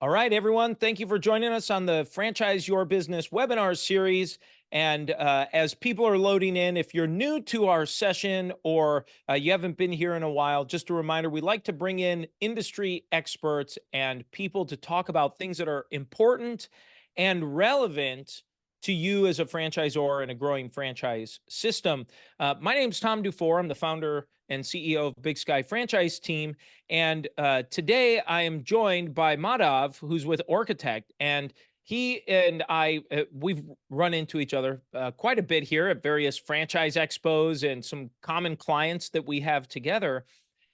All right, everyone. Thank you for joining us on the Franchise Your Business webinar series. And as people are loading in, if you're new to our session or you haven't been here in a while, just a reminder, we like to bring in industry experts and people to talk about things that are important and relevant to you as a franchisor in a growing franchise system. My name's Tom DuFore. I'm the founder and CEO of Big Sky Franchise Team. And today I am joined by Madhav, who's with Architect. And he and I, we've run into each other quite a bit here at various franchise expos and some common clients that we have together.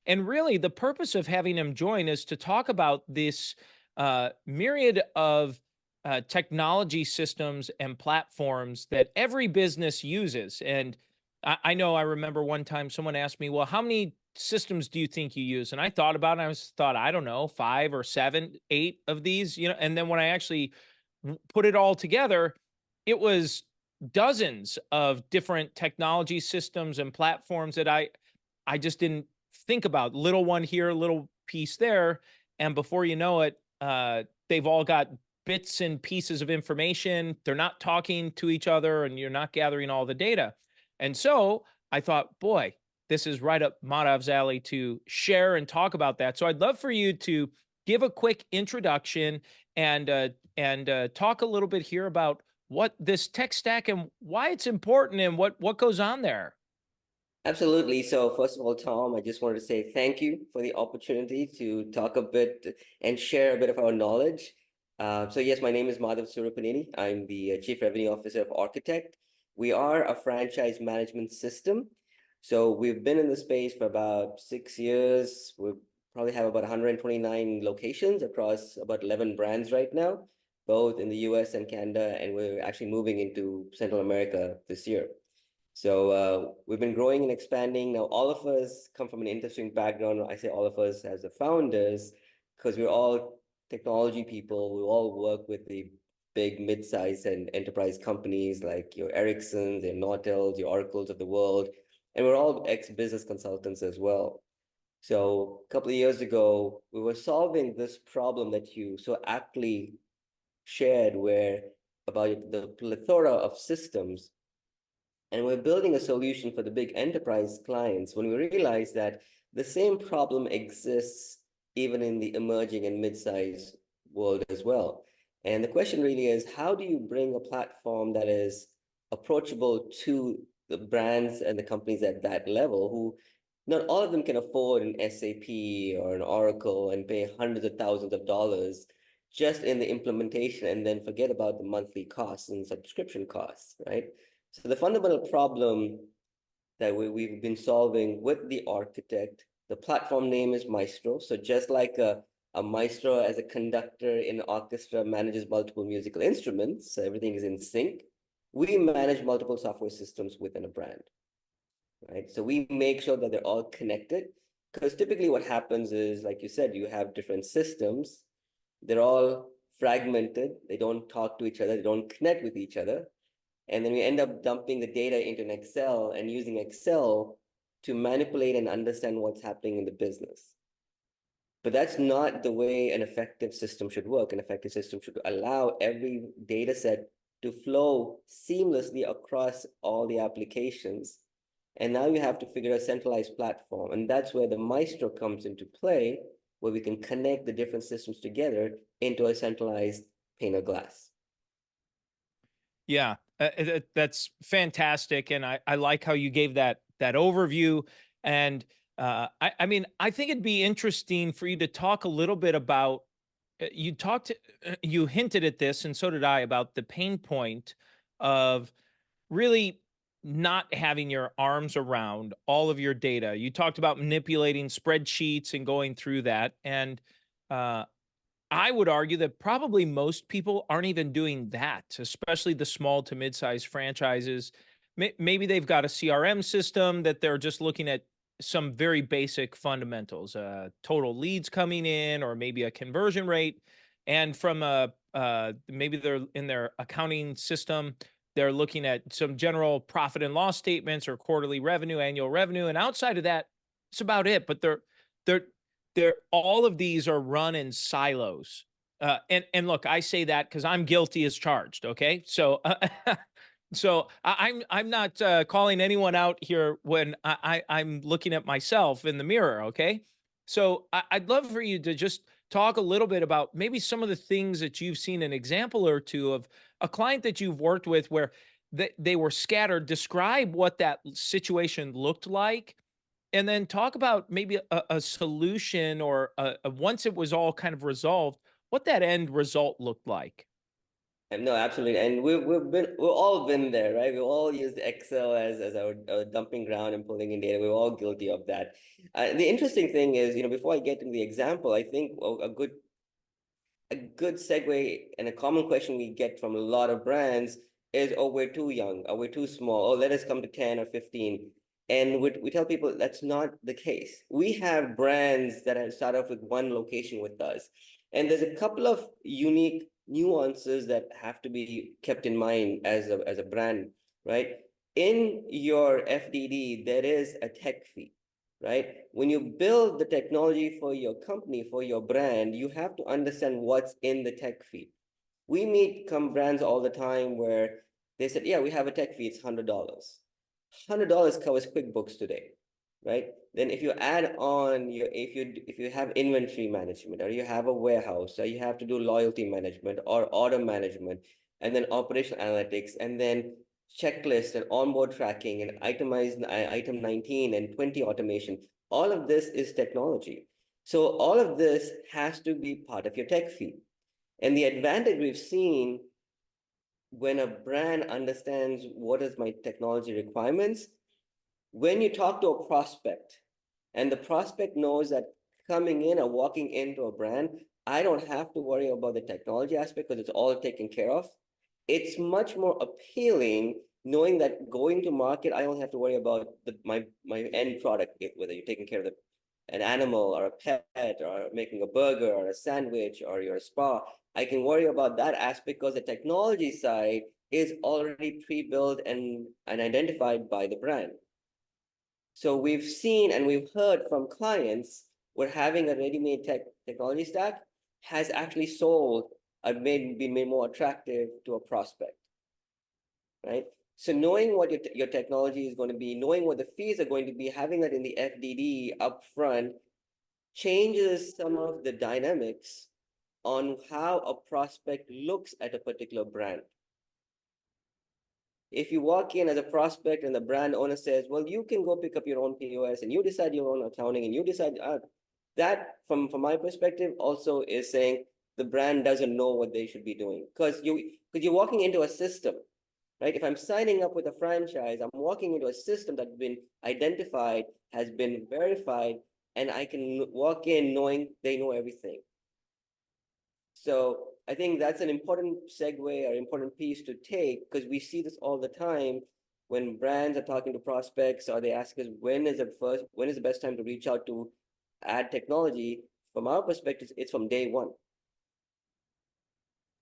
And really, the purpose of having him join is to talk about this myriad of technology systems and platforms that every business uses. And I know I remember one time someone asked me, well, how many systems do you think you use? And I thought about it. I thought, I don't know, 5 or 7, 8 of these, and then when I actually put it all together, it was dozens of different technology systems and platforms that I just didn't think about. Little one here, little piece there. And before you know it, they've all got bits and pieces of information. They're not talking to each other and you're not gathering all the data. And so I thought, boy, this is right up Madhav's alley to share and talk about that. So I'd love for you to give a quick introduction and talk a little bit here about what this tech stack and why it's important and what goes on there. Absolutely. So first of all, Tom, I just wanted to say thank you for the opportunity to talk a bit and share a bit of our knowledge. So yes, my name is Madhav Surapanini. I'm the Chief Revenue Officer of Architect. We are a franchise management system. So we've been in the space for about 6 years. We probably have about 129 locations across about 11 brands right now, both in the US and Canada, and we're actually moving into Central America this year. So we've been growing and expanding. Now, all of us come from an interesting background. I say all of us as the founders, because we're all technology people. We all work with the big, mid-size and enterprise companies like your Ericssons, your Nortels, your Oracles of the world. And we're all ex-business consultants as well. So a couple of years ago, we were solving this problem that you so aptly shared, where about the plethora of systems, and we're building a solution for the big enterprise clients when we realize that the same problem exists even in the emerging and mid-size world as well. And the question really is, how do you bring a platform that is approachable to the brands and the companies at that level, who not all of them can afford an SAP or an Oracle and pay hundreds of thousands of dollars just in the implementation and then forget about the monthly costs and subscription costs, right? So the fundamental problem that we've been solving with the Architect, the platform name is Maestro. So just like a maestro as a conductor in an orchestra manages multiple musical instruments, so everything is in sync, we manage multiple software systems within a brand, right? So we make sure that they're all connected, because typically what happens is, like you said, you have different systems. They're all fragmented. They don't talk to each other. They don't connect with each other. And then we end up dumping the data into an Excel and using Excel to manipulate and understand what's happening in the business. But that's not the way an effective system should work. An effective system should allow every data set to flow seamlessly across all the applications. And now you have to figure a centralized platform. And that's where the Maestro comes into play, where we can connect the different systems together into a centralized pane of glass. Yeah, that's fantastic, and I like how you gave that overview. And I mean, I think it'd be interesting for you to talk a little bit about. You hinted at this, and so did I, about the pain point of really not having your arms around all of your data. You talked about manipulating spreadsheets and going through that, and uh, I would argue that probably most people aren't even doing that, especially the small to mid-sized franchises. Maybe they've got a CRM system that they're just looking at some very basic fundamentals, total leads coming in, or maybe a conversion rate. And from maybe they're in their accounting system, they're looking at some general profit and loss statements or quarterly revenue, annual revenue. And outside of that, it's about it. But they're all of these are run in silos. And look, I say that because I'm guilty as charged. Okay, so I'm not calling anyone out here when I'm looking at myself in the mirror. Okay, so I'd love for you to just talk a little bit about maybe some of the things that you've seen, an example or two of a client that you've worked with where they were scattered. Describe what that situation looked like, and then talk about maybe a solution or once it was all kind of resolved, what that end result looked like. And no, absolutely. And we've all been there, right? We've all used Excel as our dumping ground and pulling in data. We're all guilty of that. The interesting thing is, before I get into the example, I think a good segue and a common question we get from a lot of brands is, oh, we're too young, or we're too small, oh, let us come to 10 or 15. And we tell people that's not the case. We have brands that have started off with one location with us. And there's a couple of unique nuances that have to be kept in mind as a brand, right? In your FDD, there is a tech fee, right? When you build the technology for your company, for your brand, you have to understand what's in the tech fee. We meet some brands all the time where they said, yeah, we have a tech fee, it's $100. $100 covers QuickBooks today, right? Then if you add on if you have inventory management, or you have a warehouse, or you have to do loyalty management or order management, and then operational analytics, and then checklist and onboard tracking and itemized item 19 and 20 automation, all of this is technology. So all of this has to be part of your tech fee. And the advantage we've seen when a brand understands what is my technology requirements, when you talk to a prospect and the prospect knows that coming in or walking into a brand, I don't have to worry about the technology aspect because it's all taken care of. It's much more appealing knowing that going to market, I don't have to worry about my end product, whether you're taking care of an animal or a pet or making a burger or a sandwich or your spa. I can worry about that aspect because the technology side is already pre-built and identified by the brand. So we've seen and we've heard from clients where having a ready-made technology stack has actually sold and been made more attractive to a prospect, right? So knowing what your technology is going to be, knowing what the fees are going to be, having that in the FDD upfront changes some of the dynamics on how a prospect looks at a particular brand. If you walk in as a prospect and the brand owner says, well, you can go pick up your own POS and you decide your own accounting and you decide that from my perspective also is saying the brand doesn't know what they should be doing because you're walking into a system, right? If I'm signing up with a franchise, I'm walking into a system that's been identified, has been verified, and I can walk in knowing they know everything. So I think that's an important segue or important piece to take because we see this all the time when brands are talking to prospects or they ask us when is the best time to reach out to add technology. From our perspective, it's from day one.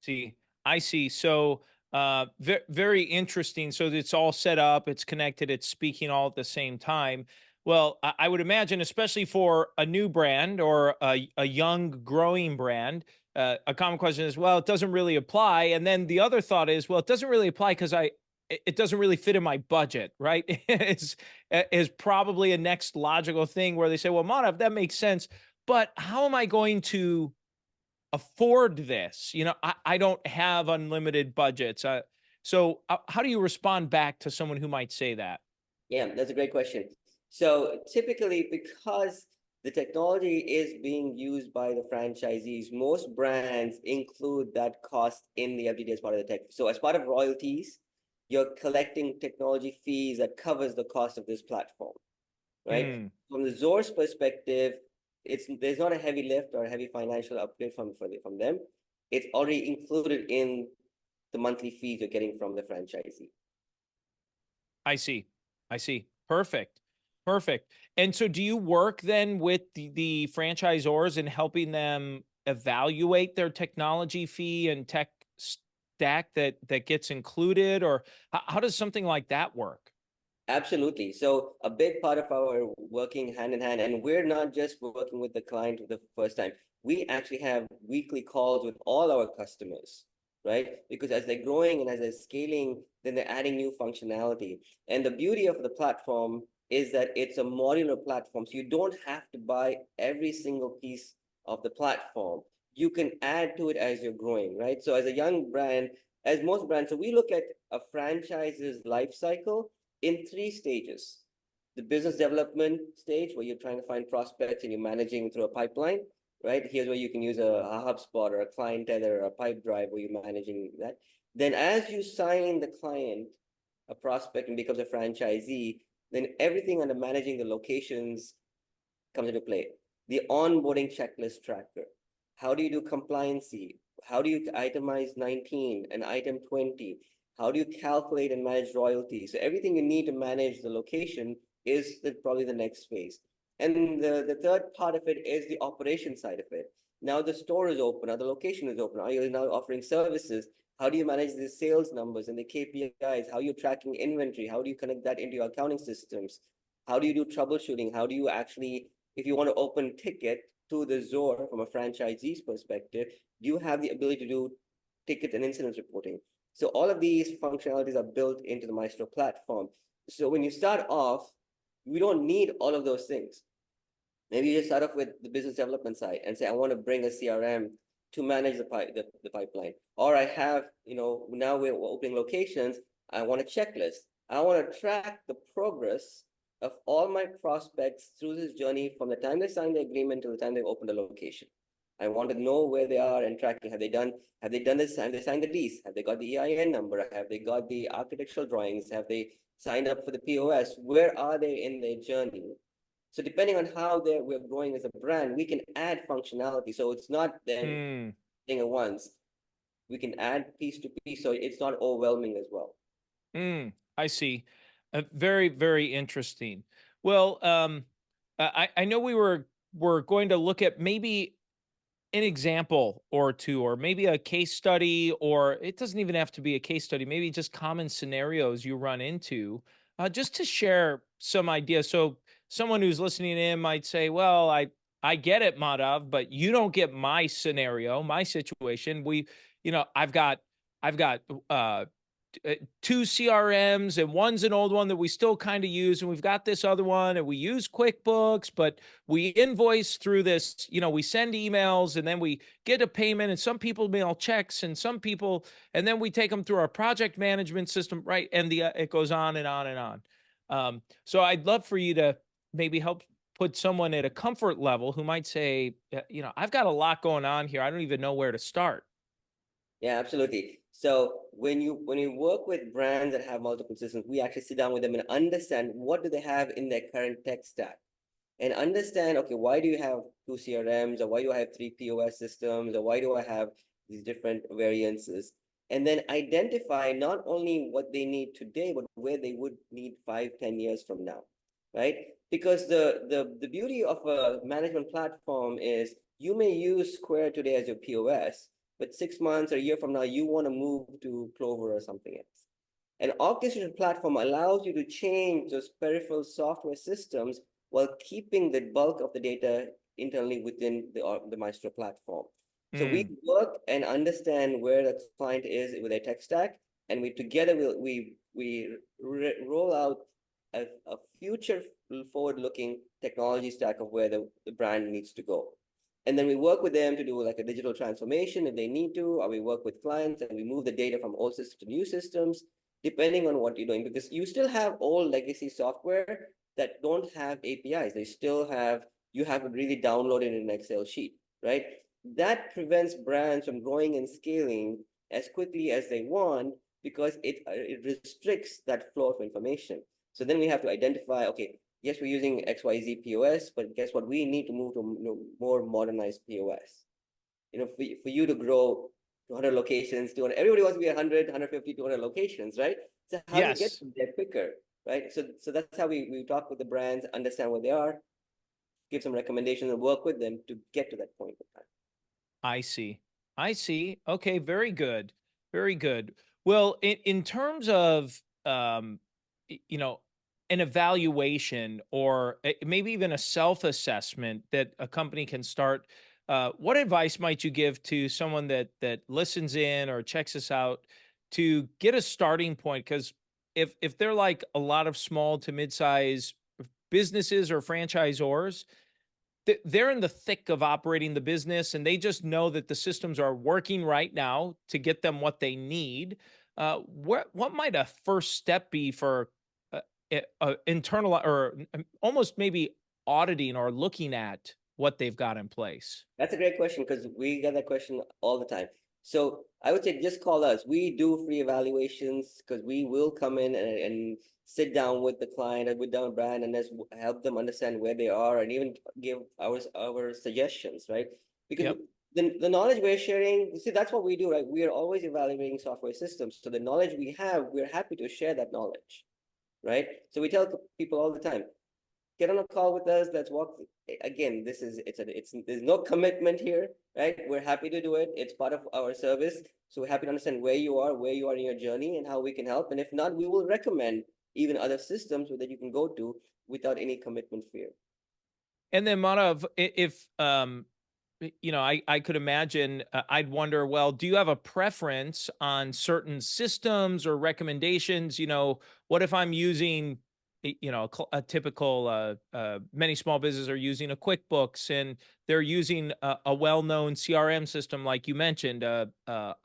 See, I see. So, very interesting. So it's all set up, it's connected, it's speaking all at the same time. Well, I would imagine, especially for a new brand or a young growing brand, a common question is, well, it doesn't really apply. And then the other thought is, well, it doesn't really apply because it doesn't really fit in my budget, right? Is probably a next logical thing where they say, well, Manav, that makes sense, but how am I going to afford this? I don't have unlimited budgets. So how do you respond back to someone who might say that? Yeah, that's a great question. So typically, because the technology is being used by the franchisees, most brands include that cost in the FDD as part of the tech. So as part of royalties, you're collecting technology fees that covers the cost of this platform, right? Mm, From the Zor's perspective, there's not a heavy lift or a heavy financial upgrade from them. It's already included in the monthly fees you're getting from the franchisee. I see. I see. Perfect. Perfect. And so do you work then with the franchisors and helping them evaluate their technology fee and tech stack that gets included, or how does something like that work? Absolutely. So a big part of our working hand in hand, and we're not just working with the client for the first time. we actually have weekly calls with all our customers, right? Because as they're growing and as they're scaling, then they're adding new functionality. And the beauty of the platform is that it's a modular platform. So you don't have to buy every single piece of the platform. You can add to it as you're growing, right? So as a young brand, as most brands, so we look at a franchise's life cycle in three stages. The business development stage, where you're trying to find prospects and you're managing through a pipeline, right? Here's where you can use a HubSpot or a Clienteller or a Pipedrive where you're managing that. Then as you sign the client, a prospect, and becomes a franchisee, then everything under managing the locations comes into play. The onboarding checklist tracker. How do you do compliancy? How do you itemize 19 and item 20? How do you calculate and manage royalties? So everything you need to manage the location is probably the next phase. And the third part of it is the operation side of it. Now the store is open, now the location is open, now you're now offering services. How do you manage the sales numbers and the KPIs? How are you tracking inventory? How do you connect that into your accounting systems? How do you do troubleshooting? How do you actually, if you want to open ticket to the ZOR from a franchisee's perspective, do you have the ability to do ticket and incident reporting? So all of these functionalities are built into the Maestro platform. So when you start off, we don't need all of those things. Maybe you just start off with the business development side and say, I want to bring a CRM to manage the pipeline. Or I have, now we're opening locations. I want a checklist. I want to track the progress of all my prospects through this journey from the time they sign the agreement to the time they open the location. I want to know where they are and tracking. Have they done this? Have they signed the lease? Have they got the EIN number? Have they got the architectural drawings? Have they signed up for the POS? Where are they in their journey? So depending on how we're growing as a brand, we can add functionality. So it's not then Mm, thing at once. We can add piece to piece, so it's not overwhelming as well. I see. Very, very interesting. Well, I know we're going to look at maybe an example or two, or maybe a case study, or it doesn't even have to be a case study, maybe just common scenarios you run into, just to share some ideas. So someone who's listening in might say, well, I get it, Madhav, but you don't get my scenario, my situation. I've got two CRMs, and one's an old one that we still kind of use, and we've got this other one, and we use QuickBooks, but we invoice through this. We send emails, and then we get a payment, and some people mail checks, and some people, and then we take them through our project management system, right? And it goes on and on and on. So I'd love for you to maybe help put someone at a comfort level who might say, I've got a lot going on here. I don't even know where to start. Yeah, absolutely. So when you work with brands that have multiple systems, we actually sit down with them and understand what do they have in their current tech stack, and understand, okay, why do you have two CRMs, or why do I have three POS systems, or why do I have these different variances? And then identify not only what they need today, but where they would need 5, 10 years from now, right? Because the beauty of a management platform is you may use Square today as your POS, but 6 months or a year from now, you want to move to Clover or something else. An orchestration platform allows you to change those peripheral software systems while keeping the bulk of the data internally within the Maestro platform. So we Mm, work and understand where the client is with their tech stack, and we together we roll out a future forward-looking technology stack of where the brand needs to go. And then we work with them to do like a digital transformation if they need to, or we work with clients and we move the data from old systems to new systems, depending on what you're doing, because you still have old legacy software that don't have APIs. They still have, you have to really download it in an Excel sheet, right? That prevents brands from growing and scaling as quickly as they want, because it restricts that flow of information. So then we have to identify, okay, yes, we're using XYZ POS, but guess what? We need to move to more modernized POS. For you to grow 200 locations, 200, everybody wants to be 100, 150, 200 locations, right? So how do you get yes. there quicker, right? So that's how we talk with the brands, understand where they are, give some recommendations, and work with them to get to that point in time. I see. I see. Okay, very good. Very good. Well, in terms of an evaluation, or maybe even a self-assessment that a company can start, What advice might you give to someone that listens in or checks us out to get a starting point? Because if they're like a lot of small to mid-size businesses or franchisors, they're in the thick of operating the business and they just know that the systems are working right now to get them what they need. What might a first step be for internal or almost maybe auditing or looking at what they've got in place? That's a great question because we get that question all the time. So I would say just call us. We do free evaluations because we will come in and sit down with the client and with the brand and just help them understand where they are and even give our suggestions, right? Because Yep. the knowledge we're sharing, see, that's what we do, right? We are always evaluating software systems. So the knowledge we have, we're happy to share that knowledge, right? So we tell people all the time, get on a call with us. Let's walk. Again, this is it's there's no commitment here, right? We're happy to do it. It's part of our service. So we're happy to understand where you are in your journey, and how we can help. And if not, we will recommend even other systems that you can go to without any commitment fear. And then Manav, if I could imagine, I'd wonder, well, do you have a preference on certain systems or recommendations? What if I'm using, a typical, many small businesses are using a QuickBooks and they're using a well-known CRM system, like you mentioned, a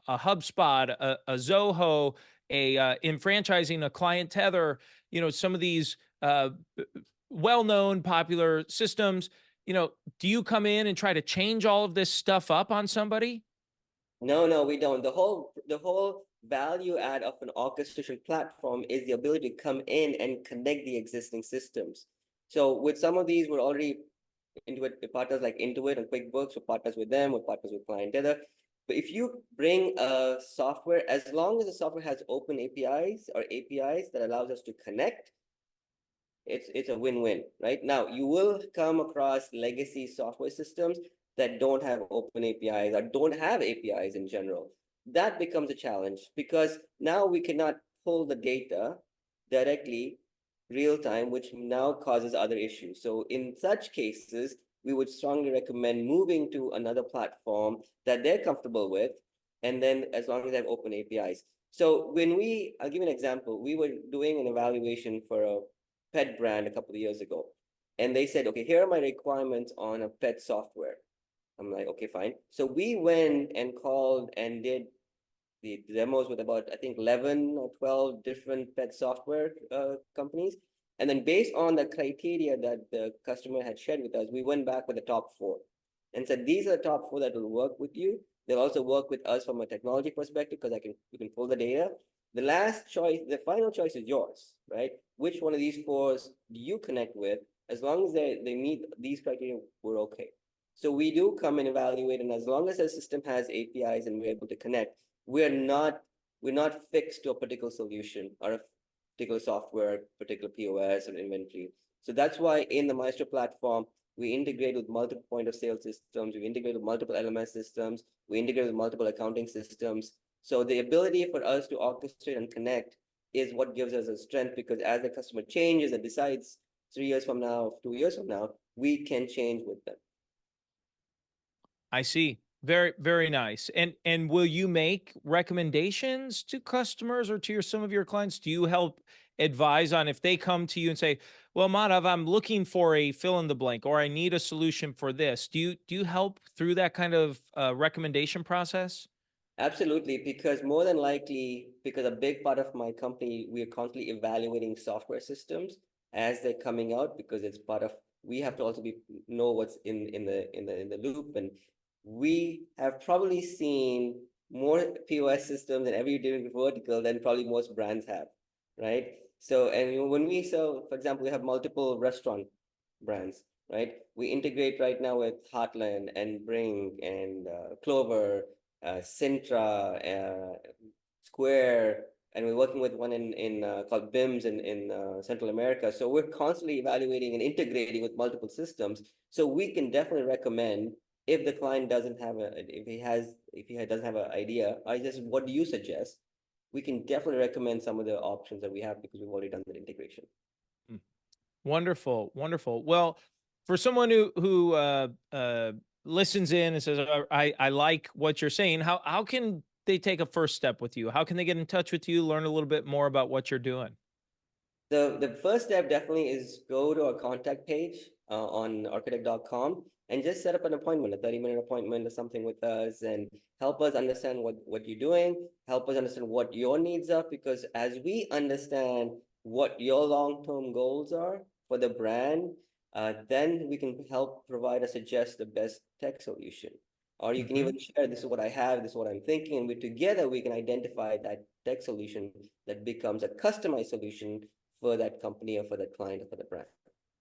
HubSpot, a Zoho, in franchising, a Client Tether, some of these well-known popular systems. Do you come in and try to change all of this stuff up on somebody? No, no, we don't. The whole value add of an orchestration platform is the ability to come in and connect the existing systems. So with some of these, we're already Intuit partners like Intuit and QuickBooks, we're partners with them, we're partners with Client Tether. But if you bring a software, as long as the software has open APIs or APIs that allows us to connect, it's a win-win, right? Now, you will come across legacy software systems that don't have open APIs or don't have APIs in general. That becomes a challenge because now we cannot pull the data directly real time, which now causes other issues. So in such cases, we would strongly recommend moving to another platform that they're comfortable with, and then as long as they have open APIs. So I'll give you an example. We were doing an evaluation for a pet brand a couple of years ago. And they said, okay, here are my requirements on a pet software. I'm like, okay, fine. So we went and called and did the demos with about, I think, 11 or 12 different pet software companies. And then based on the criteria that the customer had shared with us, we went back with the top four and said, these are the top four that will work with you. They'll also work with us from a technology perspective because we can pull the data. The last choice, the final choice is yours, right? Which one of these fours do you connect with? As long as they meet these criteria, we're okay. So we do come and evaluate, and as long as the system has APIs and we're able to connect, we're not fixed to a particular solution or a particular software, particular POS or inventory. So that's why in the Maestro platform, we integrate with multiple point of sale systems, we integrate with multiple LMS systems, we integrate with multiple accounting systems. So the ability for us to orchestrate and connect is what gives us a strength, because as the customer changes and decides 3 years from now, 2 years from now, we can change with them. I see. Very, very nice. And will you make recommendations to customers or to some of your clients? Do you help advise on if they come to you and say, "Well, Madhav, I'm looking for a fill in the blank, or I need a solution for this." Do you help through that kind of recommendation process? Absolutely, because more than likely, because a big part of my company, we are constantly evaluating software systems as they're coming out, because it's part of, we have to also know what's in the loop. And we have probably seen more POS systems in every different vertical than probably most brands have, right? So, and when we sell, for example, we have multiple restaurant brands, right? We integrate right now with Heartland and Bring and Clover, Sintra, Square, and we're working with one in called BIMS in Central America. So we're constantly evaluating and integrating with multiple systems. So we can definitely recommend, if the client doesn't have if he doesn't have an idea, I just, what do you suggest? We can definitely recommend some of the options that we have because we've already done the integration. Wonderful, wonderful. Well, for someone who listens in and says, I like what you're saying, how can they take a first step with you? How can they get in touch with you, learn a little bit more about what you're doing? The first step definitely is go to our contact page on architect.com and just set up an appointment, a 30-minute appointment or something with us, and help us understand what you're doing, help us understand what your needs are, because as we understand what your long-term goals are for the brand, then we can help provide or suggest the best tech solution. Or you can Hmm. even share, this is what I have, this is what I'm thinking, and we together we can identify that tech solution that becomes a customized solution for that company or for that client or for the brand.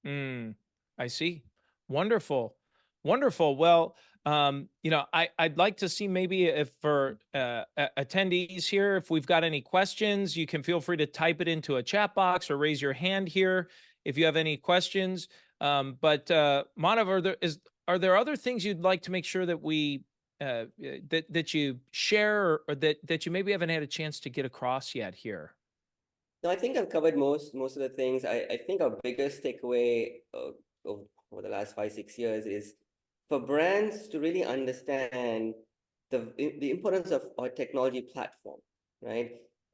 Mm, I see. Wonderful. Wonderful. Well, I'd like to see maybe if for attendees here, if we've got any questions, you can feel free to type it into a chat box or raise your hand here if you have any questions. But Manav, are there other things you'd like to make sure that we that you share, or that you maybe haven't had a chance to get across yet here? No, I think I've covered most of the things. I think our biggest takeaway over the last 5 6 years is for brands to really understand the importance of our technology platform, right?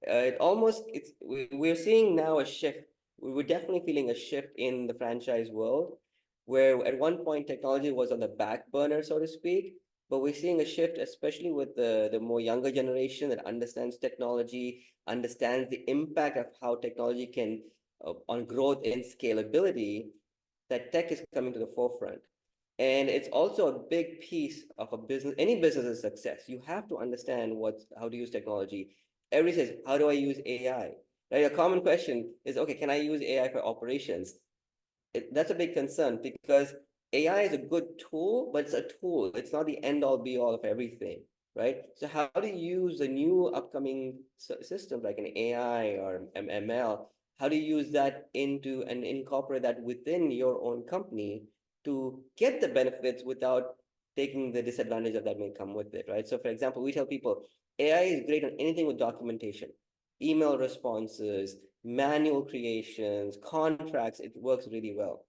We're seeing now a shift. We're definitely feeling a shift in the franchise world, where at one point technology was on the back burner, so to speak. But we're seeing a shift, especially with the more younger generation that understands technology, understands the impact of how technology can on growth and scalability, that tech is coming to the forefront. And it's also a big piece of a business, any business's success. You have to understand how to use technology. Everybody says, how do I use AI? Right? A common question is, okay, can I use AI for operations? That's a big concern because AI is a good tool, but it's a tool. It's not the end all be all of everything, right? So how do you use the new upcoming systems like an AI or ML? How do you use that into and incorporate that within your own company to get the benefits without taking the disadvantage of that may come with it, right? So for example, we tell people AI is great on anything with documentation, email responses, manual creations, contracts, it works really well.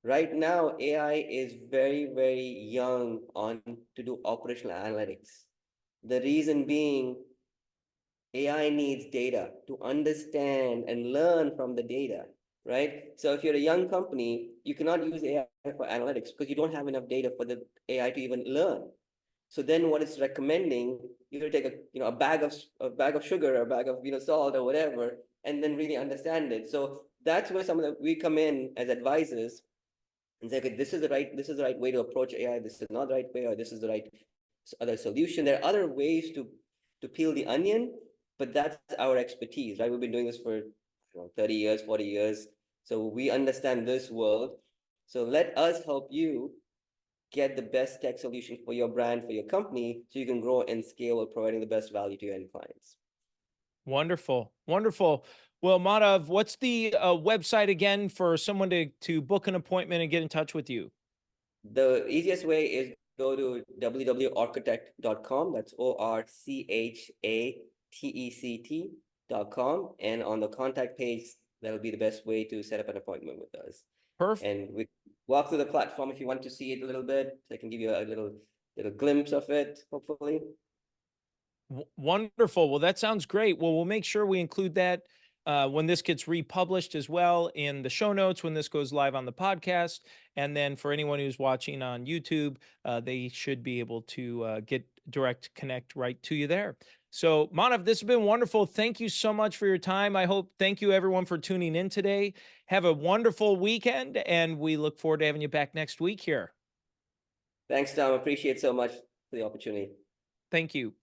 Right now, AI is very, very young on to do operational analytics. The reason being, AI needs data to understand and learn from the data, right? So if you're a young company, you cannot use AI for analytics because you don't have enough data for the AI to even learn. So then what it's recommending, you take a bag of sugar or a bag of salt or whatever, and then really understand it. So that's where we come in as advisors and say, okay, this is the right way to approach AI. This is not the right way, or this is the right other solution. There are other ways to peel the onion, but that's our expertise, right? We've been doing this for 30 years, 40 years. So we understand this world. So let us help you get the best tech solution for your brand, for your company, so you can grow and scale while providing the best value to your end clients. Wonderful. Wonderful. Well, Madhav, what's the website again for someone to book an appointment and get in touch with you? The easiest way is go to www.architect.com. That's ORCHATECT.com. And on the contact page, that'll be the best way to set up an appointment with us. Perfect. And we walk through the platform if you want to see it a little bit. I can give you a little glimpse of it, hopefully. Wonderful. Well, that sounds great. Well, we'll make sure we include that when this gets republished as well in the show notes when this goes live on the podcast. And then for anyone who's watching on YouTube, they should be able to get direct connect right to you there. So, Manav, this has been wonderful. Thank you so much for your time. Thank you everyone for tuning in today. Have a wonderful weekend, and we look forward to having you back next week here. Thanks, Tom. Appreciate so much for the opportunity. Thank you.